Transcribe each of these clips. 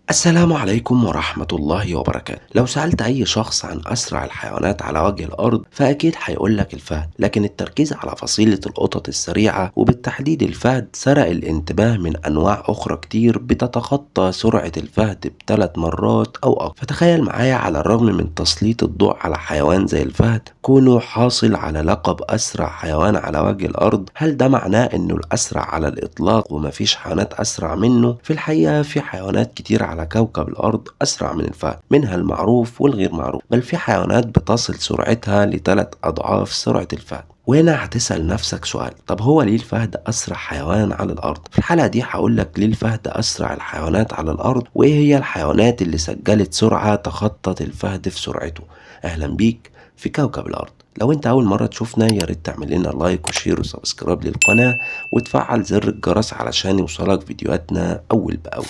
السلام عليكم ورحمة الله وبركاته. لو سألت أي شخص عن أسرع الحيوانات على وجه الأرض فأكيد هيقولك الفهد، لكن التركيز على فصيلة القطط السريعة وبالتحديد الفهد سرق الانتباه من أنواع أخرى كتير بتتخطى سرعة الفهد بثلاث مرات أو أكتر. فتخيل معايا، على الرغم من تسليط الضوء على حيوان زي الفهد كونه حاصل على لقب أسرع حيوان على وجه الأرض، هل ده معناه إنه الأسرع على الإطلاق ومفيش حيوانات أسرع منه؟ في الحقيقة في حيوانات كتير على كوكب الأرض أسرع من الفهد، منها المعروف والغير معروف، بل في حيوانات بتصل سرعتها لثلاث أضعاف سرعة الفهد. وهنا هتسأل نفسك سؤال، طب هو ليه الفهد أسرع حيوان على الأرض؟ في الحلقة دي هقولك ليه الفهد أسرع الحيوانات على الأرض، وإيه هي الحيوانات اللي سجلت سرعة تخطت الفهد في سرعته. أهلا بيك في كوكب الأرض. لو انت أول مرة تشوفنا يا ريت تعمل لنا لايك وشير وسبسكرايب للقناة وتفعل زر الجرس علشان يوصلك فيديوهاتنا أول بأول.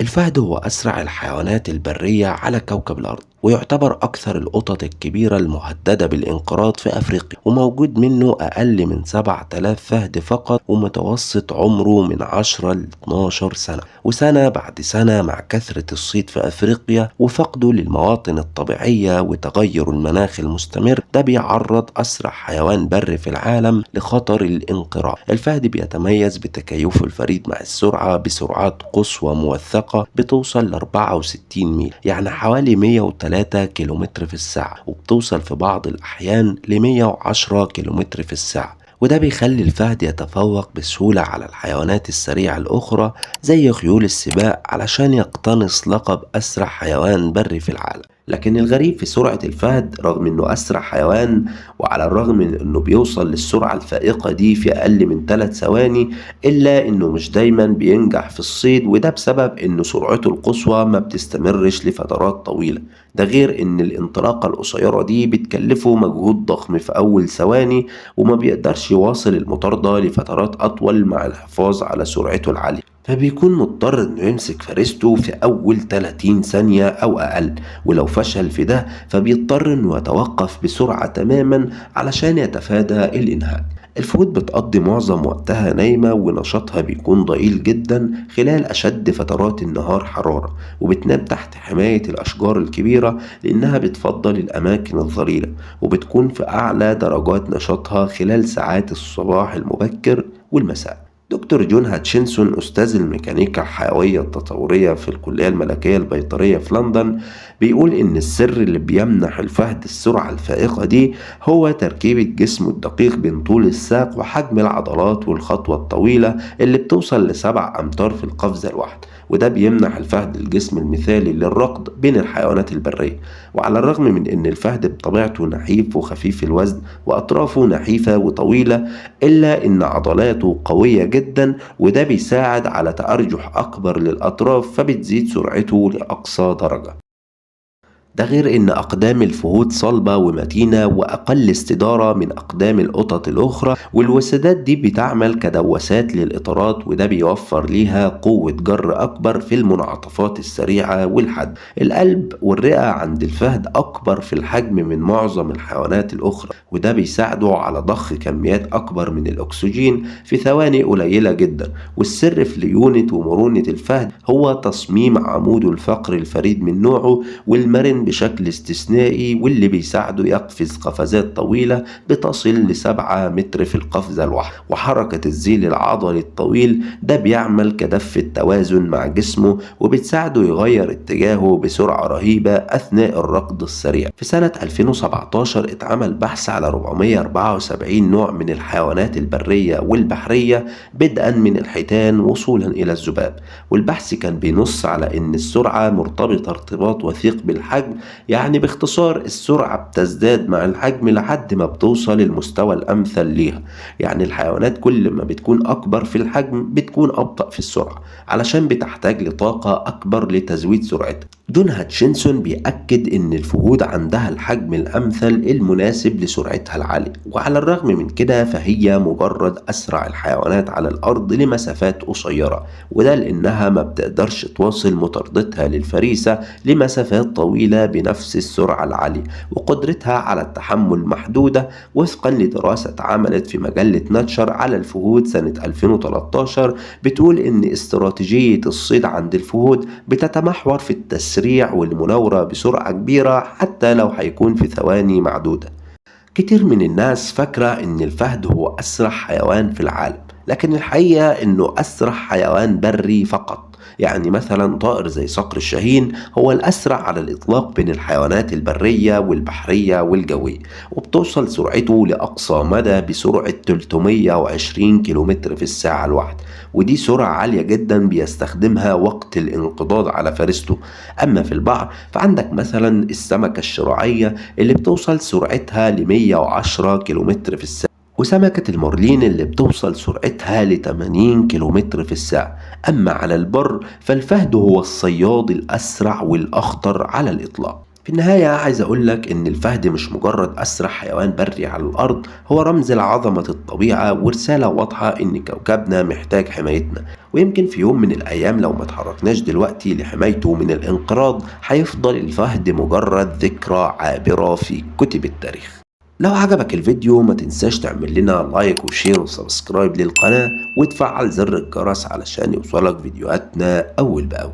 الفهد هو أسرع الحيوانات البرية على كوكب الأرض، ويعتبر أكثر القطط الكبيرة المهددة بالانقراض في أفريقيا، وموجود منه أقل من 7000 فهد فقط، ومتوسط عمره من 10 ل 12 سنة، وسنة بعد سنة مع كثرة الصيد في أفريقيا وفقده للمواطن الطبيعية وتغير المناخ المستمر، ده بيعرض أسرع حيوان بري في العالم لخطر الانقراض. الفهد بيتميز بتكيفه الفريد مع السرعة بسرعات قصوى موثقة بتوصل ل 64 ميل، يعني حوالي 103 كيلومتر في الساعة، وبتوصل في بعض الأحيان ل 110 كيلومتر في الساعة. وده بيخلي الفهد يتفوق بسهولة على الحيوانات السريعة الأخرى زي خيول السباق علشان يقتنص لقب أسرع حيوان بري في العالم. لكن الغريب في سرعة الفهد، رغم انه اسرع حيوان وعلى الرغم من انه بيوصل للسرعة الفائقة دي في اقل من 3 ثواني، الا انه مش دايما بينجح في الصيد، وده بسبب انه سرعته القصوى ما بتستمرش لفترات طويلة. ده غير ان الانطلاقة القصيرة دي بتكلفه مجهود ضخم في اول ثواني، وما بيقدرش يواصل المطاردة لفترات اطول مع الحفاظ على سرعته العالية، فبيكون مضطر انه يمسك فريسته في اول 30 ثانية او اقل، ولو فشل في ده فبيضطر انه يتوقف بسرعة تماما علشان يتفادى الانهاك. الفهود بتقضي معظم وقتها نايمة، ونشاطها بيكون ضئيل جدا خلال أشد فترات النهار حرارة، وبتنام تحت حماية الأشجار الكبيرة لأنها بتفضل الأماكن الظليلة، وبتكون في أعلى درجات نشاطها خلال ساعات الصباح المبكر والمساء. دكتور جون هاتشنسون، أستاذ الميكانيكا الحيوية التطورية في الكلية الملكية البيطرية في لندن، بيقول إن السر اللي بيمنح الفهد السرعة الفائقة دي هو تركيبة جسمه الدقيق بين طول الساق وحجم العضلات والخطوة الطويلة اللي بتوصل ل7 أمتار في القفزة الواحدة، وده بيمنح الفهد الجسم المثالي للركض بين الحيوانات البرية. وعلى الرغم من إن الفهد بطبيعته نحيف وخفيف الوزن وأطرافه نحيفة وطويلة، إلا إن عضلاته قوية جدا، وده بيساعد على تأرجح أكبر للأطراف، فبتزيد سرعته لأقصى درجة. ده غير إن أقدام الفهود صلبة ومتينة وأقل استدارة من أقدام القطط الأخرى، والوسادات دي بتعمل كدواسات للإطارات، وده بيوفر ليها قوة جر أكبر في المنعطفات السريعة والحد. القلب والرئة عند الفهد أكبر في الحجم من معظم الحيوانات الأخرى، وده بيساعده على ضخ كميات أكبر من الأكسجين في ثواني قليلة جدا. والسر في ليونة ومرونة الفهد هو تصميم عموده الفقري الفريد من نوعه والمرن بشكل استثنائي، واللي بيساعده يقفز قفزات طويلة بتصل ل7 متر في القفزة الواحدة. وحركة الذيل العضلي الطويل ده بيعمل كدفة توازن مع جسمه، وبتساعده يغير اتجاهه بسرعة رهيبة أثناء الركض السريع. في سنة 2017 اتعمل بحث على 474 نوع من الحيوانات البرية والبحرية، بدءا من الحيتان وصولا إلى الذباب، والبحث كان بينص على إن السرعة مرتبطة ارتباط وثيق بالحجم. يعني باختصار السرعة بتزداد مع الحجم لحد ما بتوصل المستوى الأمثل ليها. يعني الحيوانات كل ما بتكون أكبر في الحجم بتكون أبطأ في السرعة، علشان بتحتاج لطاقة أكبر لتزويد سرعتها. جون هاتشنسون بيأكد إن الفهود عندها الحجم الأمثل المناسب لسرعتها العالية، وعلى الرغم من كده فهي مجرد أسرع الحيوانات على الأرض لمسافات قصيرة، وده لأنها ما بتقدرش تواصل مطاردتها للفريسة لمسافات طويلة حياتها بنفس السرعة العالية، وقدرتها على التحمل محدودة وفقا لدراسة اتعملت في مجلة ناتشر على الفهود سنة 2013 بتقول إن استراتيجية الصيد عند الفهود بتتمحور في التسريع والمناورة بسرعة كبيرة حتى لو هيكون في ثواني معدودة. كتير من الناس فاكرة إن الفهد هو أسرع حيوان في العالم، لكن الحقيقة إنه أسرع حيوان بري فقط. يعني مثلا طائر زي صقر الشاهين هو الأسرع على الإطلاق بين الحيوانات البرية والبحرية والجوية، وبتوصل سرعته لأقصى مدى بسرعة 320 كيلومتر في الساعة الواحدة، ودي سرعة عالية جدا بيستخدمها وقت الانقضاض على فريسته. أما في البحر فعندك مثلا السمكة الشراعية اللي بتوصل سرعتها ل 110 كيلومتر في الساعة، وسمكة المورلين اللي بتوصل سرعتها ل 80 كيلومتر في الساعة. أما على البر فالفهد هو الصياد الأسرع والأخطر على الإطلاق. في النهاية عايز أقولك إن الفهد مش مجرد أسرع حيوان بري على الأرض، هو رمز لعظمة الطبيعة ورسالة واضحة إن كوكبنا محتاج حمايتنا، ويمكن في يوم من الأيام لو ما تحركناش دلوقتي لحمايته من الانقراض هيفضل الفهد مجرد ذكرى عابرة في كتب التاريخ. لو عجبك الفيديو ما تنساش تعمل لنا لايك وشير وسبسكرايب للقناة وتفعل زر الجرس علشان يوصلك فيديوهاتنا أول بأول.